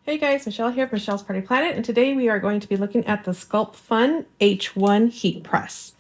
Hey guys, Michelle here from Michelle's Party Planet, and today we are going to be looking at the SCULPFUN H1 heat press.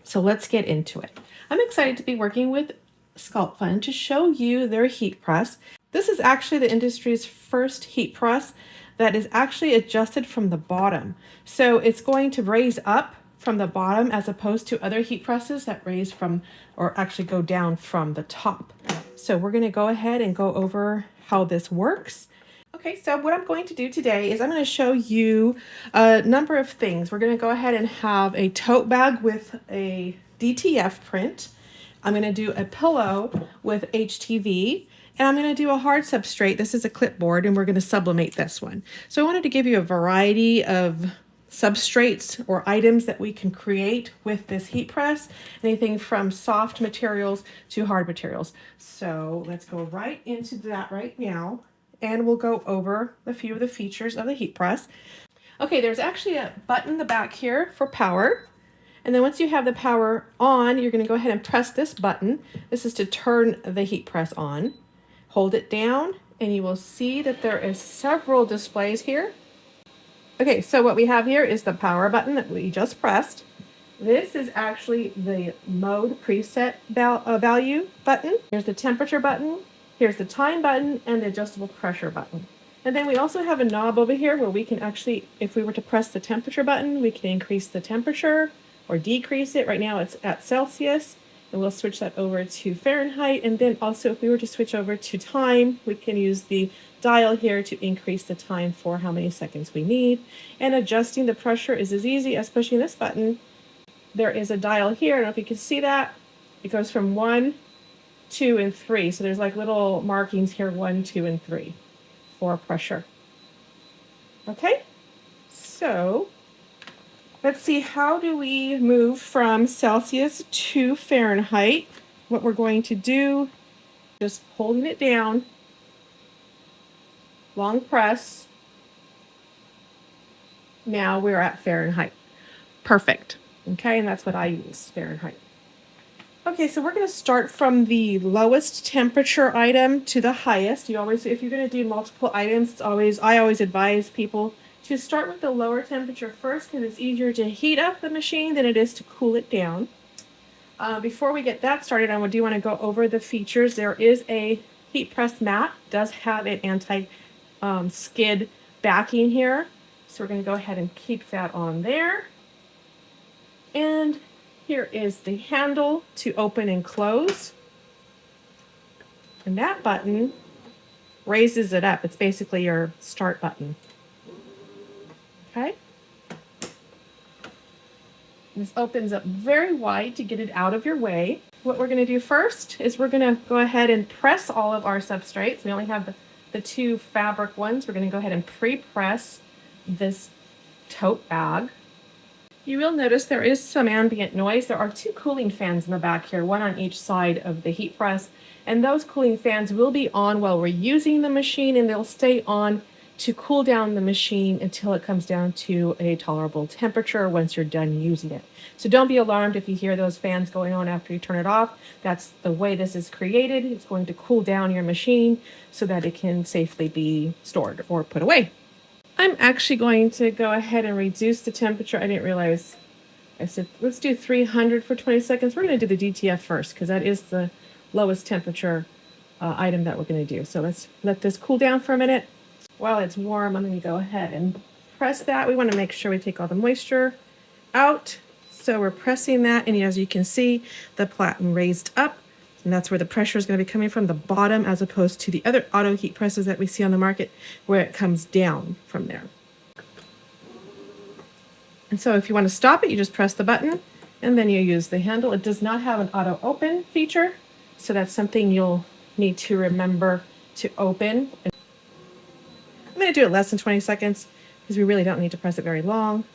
So let's get into it. I'm excited to be working with SCULPFUN to show you their heat press. This is actually the industry's first heat press that is actually adjusted from the bottom. So it's going to raise up from the bottom as opposed to other heat presses that raise from, or actually go down from the top. So we're going to go ahead and go over how this works. Okay, so what I'm going to do today is I'm going to show you a number of things. We're going to go ahead and have a tote bag with a DTF print. I'm going to do a pillow with HTV, and I'm going to do a hard substrate. This is a clipboard, and we're going to sublimate this one. So I wanted to give you a variety of substrates or items that we can create with this heat press, anything from soft materials to hard materials. So let's go right into that right now, and we'll go over a few of the features of the heat press. Okay, there's actually a button in the back here for power. And then once you have the power on, you're going to go ahead and press this button. This is to turn the heat press on. Hold it down, and you will see that there is several displays here. Okay, so what we have here is the power button that we just pressed. This is actually the mode preset value button. Here's the temperature button. Here's the time button and the adjustable pressure button. And then we also have a knob over here where we can actually, if we were to press the temperature button, we can increase the temperature or decrease it. Right now it's at Celsius, and we'll switch that over to Fahrenheit. And then also if we were to switch over to time, we can use the dial here to increase the time for how many seconds we need. And adjusting the pressure is as easy as pushing this button. There is a dial here. I don't know if you can see that. It goes from 1, 2, and 3. So there's like little markings here, 1, 2, and 3 for pressure. Okay, so let's see, how do we move from Celsius to Fahrenheit? What we're going to do, just holding it down, long press. Now we're at Fahrenheit. Perfect. Okay, and that's what I use, Fahrenheit. Okay, so we're going to start from the lowest temperature item to the highest. You always, if you're going to do multiple items, it's always, I always advise people to start with the lower temperature first because it's easier to heat up the machine than it is to cool it down. Before we get that started, I do want to go over the features. There is a heat press mat. It does have an anti-skid backing here. So we're going to go ahead and keep that on there. And here is the handle to open and close. And that button raises it up. It's basically your start button. Okay. This opens up very wide to get it out of your way. What we're going to do first is we're going to go ahead and press all of our substrates. We only have the 2 fabric ones. We're going to go ahead and pre-press this tote bag. You will notice there is some ambient noise. There are 2 cooling fans in the back here, one on each side of the heat press. And those cooling fans will be on while we're using the machine, and they'll stay on to cool down the machine until it comes down to a tolerable temperature once you're done using it. So don't be alarmed if you hear those fans going on after you turn it off. That's the way this is created. It's going to cool down your machine so that it can safely be stored or put away. I'm actually going to go ahead and reduce the temperature. I didn't realize, I said, let's do 300 for 20 seconds. We're going to do the DTF first because that is the lowest temperature item that we're going to do. So let's let this cool down for a minute. While it's warm, I'm going to go ahead and press that. We want to make sure we take all the moisture out. So we're pressing that, and as you can see, the platen raised up. And that's where the pressure is going to be coming from, the bottom, as opposed to the other auto heat presses that we see on the market where it comes down from there. And so if you want to stop it, you just press the button and then you use the handle. It does not have an auto open feature, so that's something you'll need to remember to open. I'm going to do it less than 20 seconds because we really don't need to press it very long.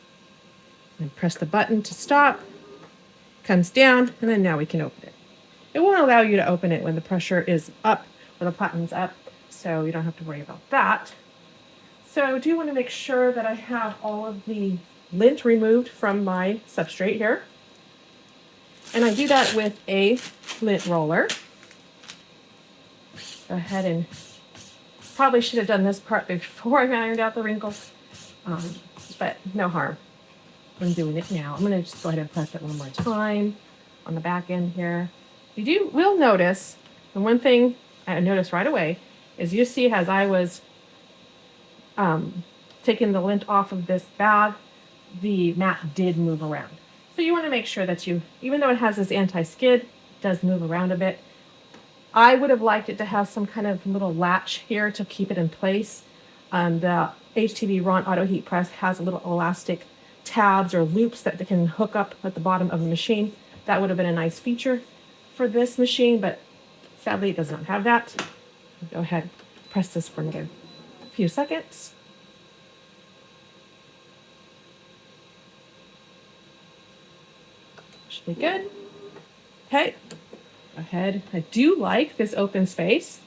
And press the button to stop, comes down, and then now we can open it. It won't allow you to open it when the pressure is up or the platen's up, so you don't have to worry about that. So I do want to make sure that I have all of the lint removed from my substrate here. And I do that with a lint roller. Go ahead and Probably should have done this part before I ironed out the wrinkles, but no harm. I'm doing it now. I'm going to just go ahead and press it one more time on the back end here. You will notice, and one thing I noticed right away is you see as I was taking the lint off of this bag, the mat did move around. So you want to make sure that even though it has this anti-skid, it does move around a bit. I would have liked it to have some kind of little latch here to keep it in place. The HTV Ron Auto Heat Press has a little elastic tabs or loops that they can hook up at the bottom of the machine. That would have been a nice feature for this machine, but sadly it does not have that. Go ahead, press this for another few seconds. Should be good. Okay, go ahead. I do like this open space.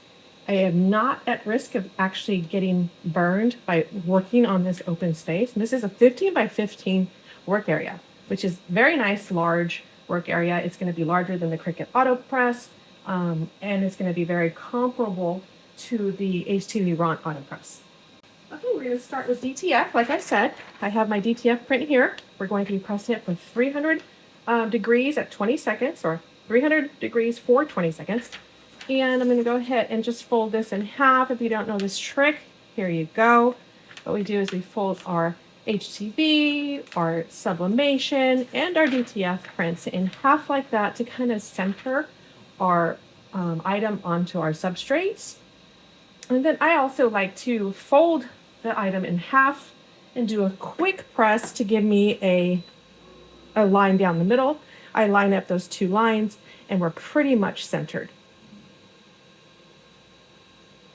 I am not at risk of actually getting burned by working on this open space. And this is a 15 by 15 work area, which is very nice, large work area. It's going to be larger than the Cricut Auto Press, and it's going to be very comparable to the HTV Ron Auto Press. Okay, we're going to start with DTF. Like I said, I have my DTF print here. We're going to be pressing it for 300 degrees at 20 seconds, or 300 degrees for 20 seconds. And I'm going to go ahead and just fold this in half. If you don't know this trick, here you go. What we do is we fold our HTV, our sublimation, and our DTF prints in half like that to kind of center our item onto our substrates. And then I also like to fold the item in half and do a quick press to give me a line down the middle. I line up those two lines and we're pretty much centered.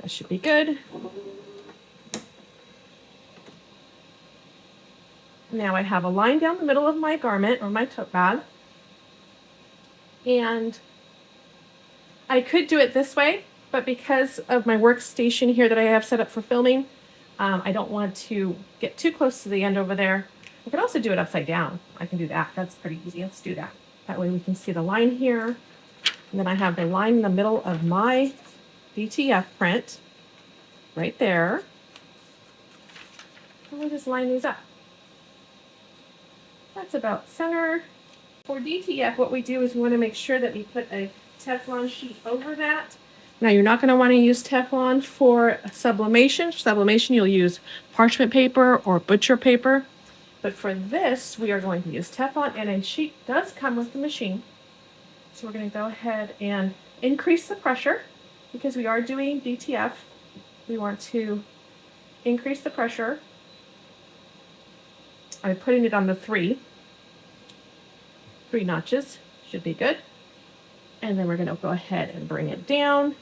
That should be good. Now I have a line down the middle of my garment or my tote bag. And I could do it this way, but because of my workstation here that I have set up for filming, I don't want to get too close to the end over there. I could also do it upside down. I can do that. That's pretty easy. Let's do that. That way we can see the line here. And then I have the line in the middle of my DTF print right there. And we'll just line these up. That's about center. For DTF, what we do is we want to make sure that we put a Teflon sheet over that. Now you're not going to want to use Teflon for sublimation. For sublimation, you'll use parchment paper or butcher paper. But for this, we are going to use Teflon, and a sheet does come with the machine. So we're going to go ahead and increase the pressure because we are doing DTF. We want to increase the pressure. I'm putting it on the three notches. Should be good. And then we're going to go ahead and bring it down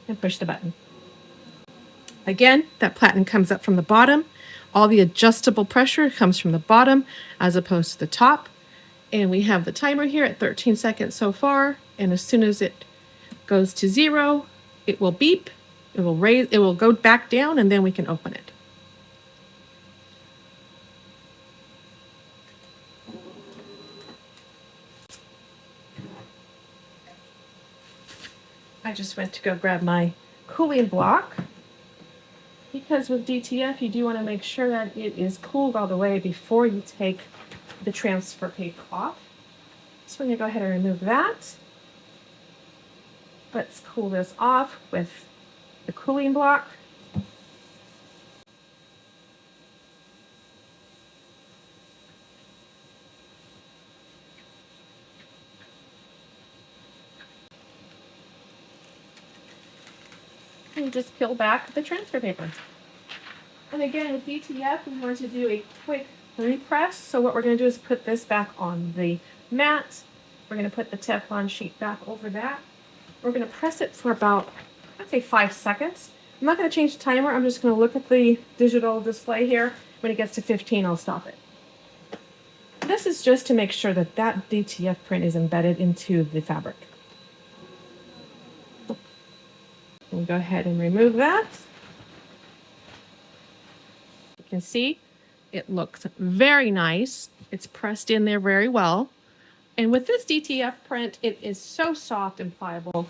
and push the button. Again, that platen comes up from the bottom. All the adjustable pressure comes from the bottom as opposed to the top. And we have the timer here at 13 seconds so far. And as soon as it goes to 0, it will beep, it will raise, it will go back down, and then we can open it. I just went to go grab my cooling block because with DTF you do want to make sure that it is cooled all the way before you take the transfer paper off. So I'm going to go ahead and remove that. Let's cool this off with the cooling block. And just peel back the transfer paper. And again, with DTF, we want to do a quick repress. So what we're going to do is put this back on the mat. We're going to put the Teflon sheet back over that. We're going to press it for about, I'd say 5 seconds. I'm not going to change the timer. I'm just going to look at the digital display here. When it gets to 15, I'll stop it. This is just to make sure that that DTF print is embedded into the fabric. We'll go ahead and remove that. You can see it looks very nice. It's pressed in there very well. And with this DTF print, it is so soft and pliable.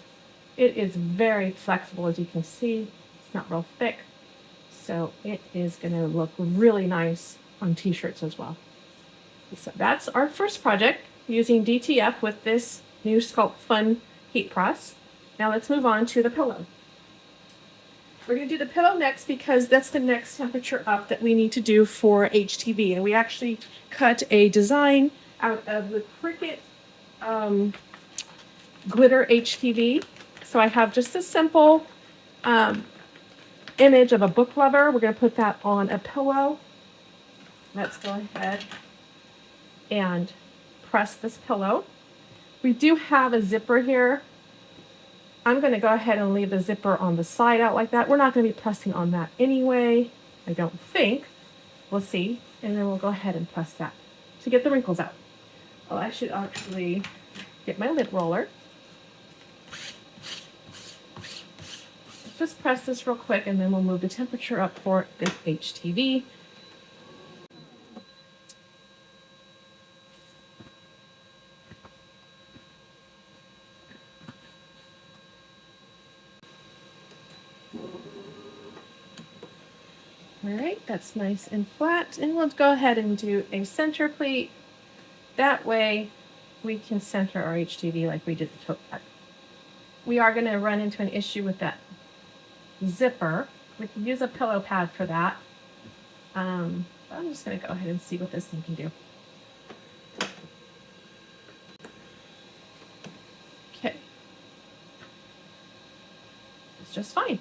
It is very flexible, as you can see. not real thick. So it is going to look really nice on t-shirts as well. So that's our first project using DTF with this new SCULPFUN heat press. Now let's move on to the pillow. We're going to do the pillow next because that's the next temperature up that we need to do for HTV. And we actually cut a design out of the Cricut glitter HTV. So I have just a simple image of a book lover. We're going to put that on a pillow. Let's go ahead and press this pillow. We do have a zipper here. I'm going to go ahead and leave the zipper on the side out like that. We're not going to be pressing on that anyway, I don't think. We'll see. And then we'll go ahead and press that to get the wrinkles out. Well, I should actually get my lid roller. Just press this real quick and then we'll move the temperature up for this HTV. All right, that's nice and flat, and we'll go ahead and do a center pleat. That way we can center our HTV like we did the tote bag. We are going to run into an issue with that zipper. We can use a pillow pad for that. I'm just going to go ahead and see what this thing can do. Okay. It's just fine.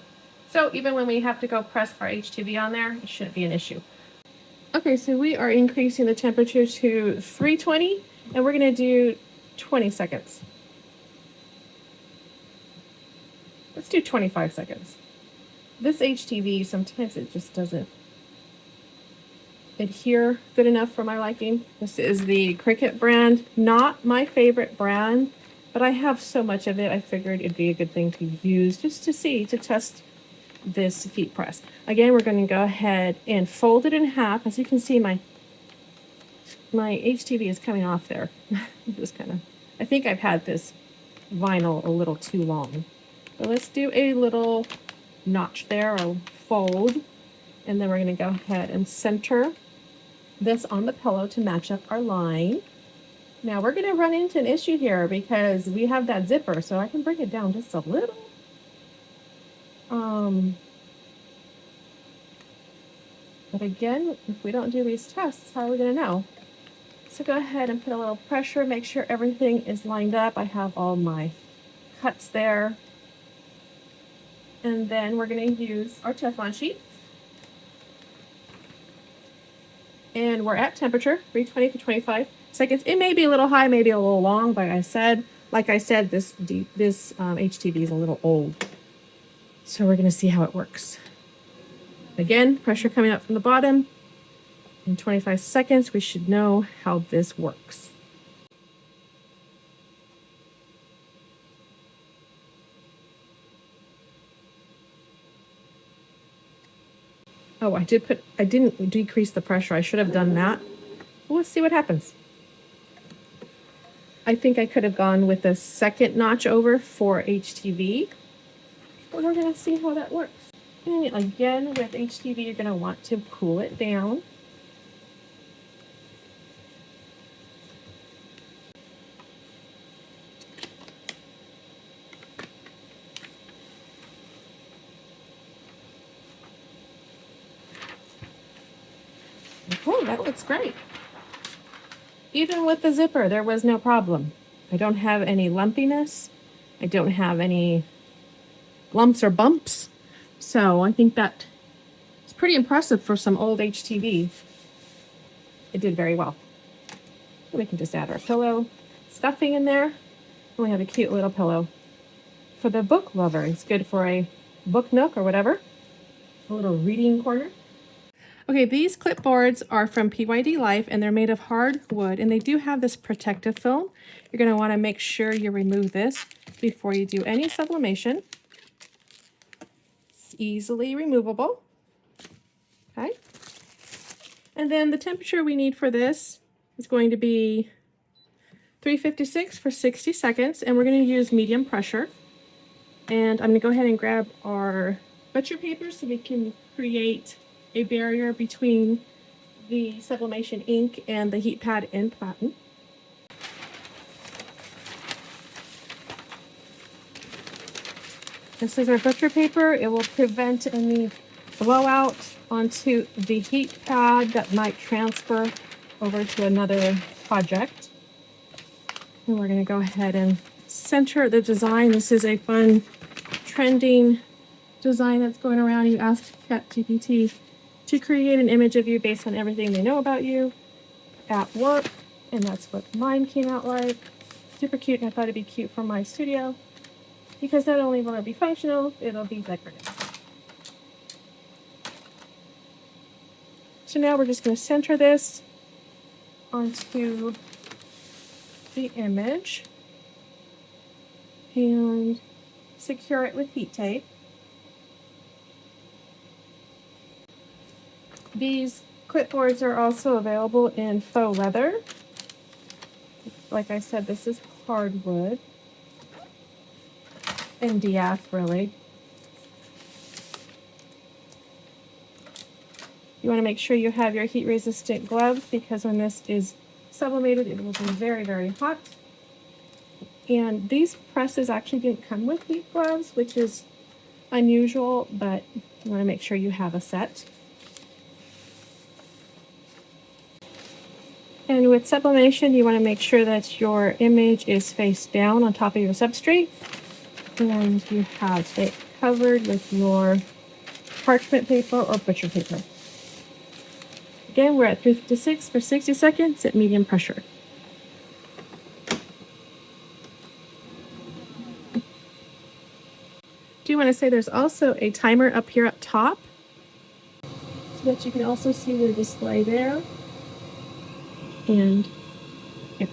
So even when we have to go press our HTV on there, it shouldn't be an issue. Okay, so we are increasing the temperature to 320, and we're going to do 20 seconds. Let's do 25 seconds. This HTV, sometimes it just doesn't adhere good enough for my liking. This is the Cricut brand, not my favorite brand, but I have so much of it, I figured it'd be a good thing to use just to see, to test this heat press. Again, we're going to go ahead and fold it in half. As you can see, my HTV is coming off there. Just kind of, I think I've had this vinyl a little too long. So let's do a little notch there, or fold, and then we're going to go ahead and center this on the pillow to match up our line. Now we're going to run into an issue here because we have that zipper, so I can bring it down just a little. But again, if we don't do these tests, how are we going to know? So go ahead and put a little pressure, make sure everything is lined up. I have all my cuts there. And then we're going to use our Teflon sheet. And we're at temperature, 320 for 25 seconds. It may be a little high, maybe a little long, but like I said, this HTV is a little old. So we're going to see how it works. Again, pressure coming up from the bottom. In 25 seconds, we should know how this works. Oh, I didn't decrease the pressure. I should have done that. Well, let's see what happens. I think I could have gone with a second notch over for HTV. But we're going to see how that works. And again, with HTV, you're going to want to cool it down. Oh, that looks great. Even with the zipper, there was no problem. I don't have any lumpiness. I don't have any lumps or bumps. So I think that is pretty impressive for some old HTV. It did very well. We can just add our pillow stuffing in there. And we have a cute little pillow for the book lover. It's good for a book nook or whatever. A little reading corner. Okay, these clipboards are from PYD Life, and they're made of hard wood, and they do have this protective film. You're going to want to make sure you remove this before you do any sublimation. It's easily removable. Okay. And then the temperature we need for this is going to be 356 for 60 seconds, and we're going to use medium pressure. And I'm going to go ahead and grab our butcher paper so we can create a barrier between the sublimation ink and the heat pad in platen. This is our butcher paper. It will prevent any blowout onto the heat pad that might transfer over to another project. And we're going to go ahead and center the design. This is a fun, trending design that's going around. You ask ChatGPT to create an image of you based on everything they know about you at work, and that's what mine came out like. Super cute, and I thought it'd be cute for my studio because not only will it be functional, it'll be decorative. So now we're just going to center this onto the image and secure it with heat tape. These clipboards are also available in faux leather. Like I said, this is hardwood. MDF, really. You want to make sure you have your heat-resistant gloves because when this is sublimated, it will be very, very hot. And these presses actually didn't come with heat gloves, which is unusual, but you want to make sure you have a set. And with sublimation, you want to make sure that your image is face down on top of your substrate. And you have it covered with your parchment paper or butcher paper. Again, we're at 356 for 60 seconds at medium pressure. Do you want to say there's also a timer up here up top so that you can also see the display there. And here.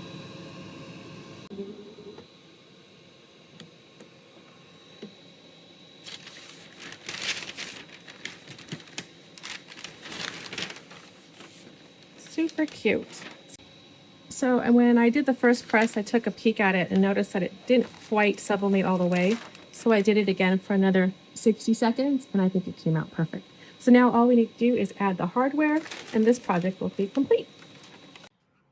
Super cute. So when I did the first press, I took a peek at it and noticed that it didn't quite sublimate all the way. So I did it again for another 60 seconds, and I think it came out perfect. So now all we need to do is add the hardware, and this project will be complete.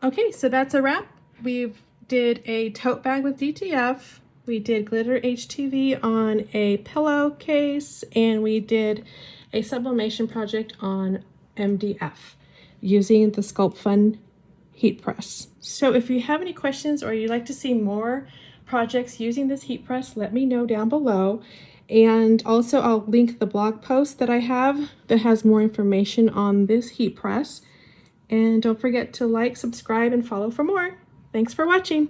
Okay, so that's a wrap. We did a tote bag with DTF. We did glitter HTV on a pillowcase, and we did a sublimation project on MDF using the SCULPFUN heat press. So if you have any questions or you'd like to see more projects using this heat press, let me know down below. And also I'll link the blog post that I have that has more information on this heat press. And don't forget to like, subscribe, and follow for more. Thanks for watching.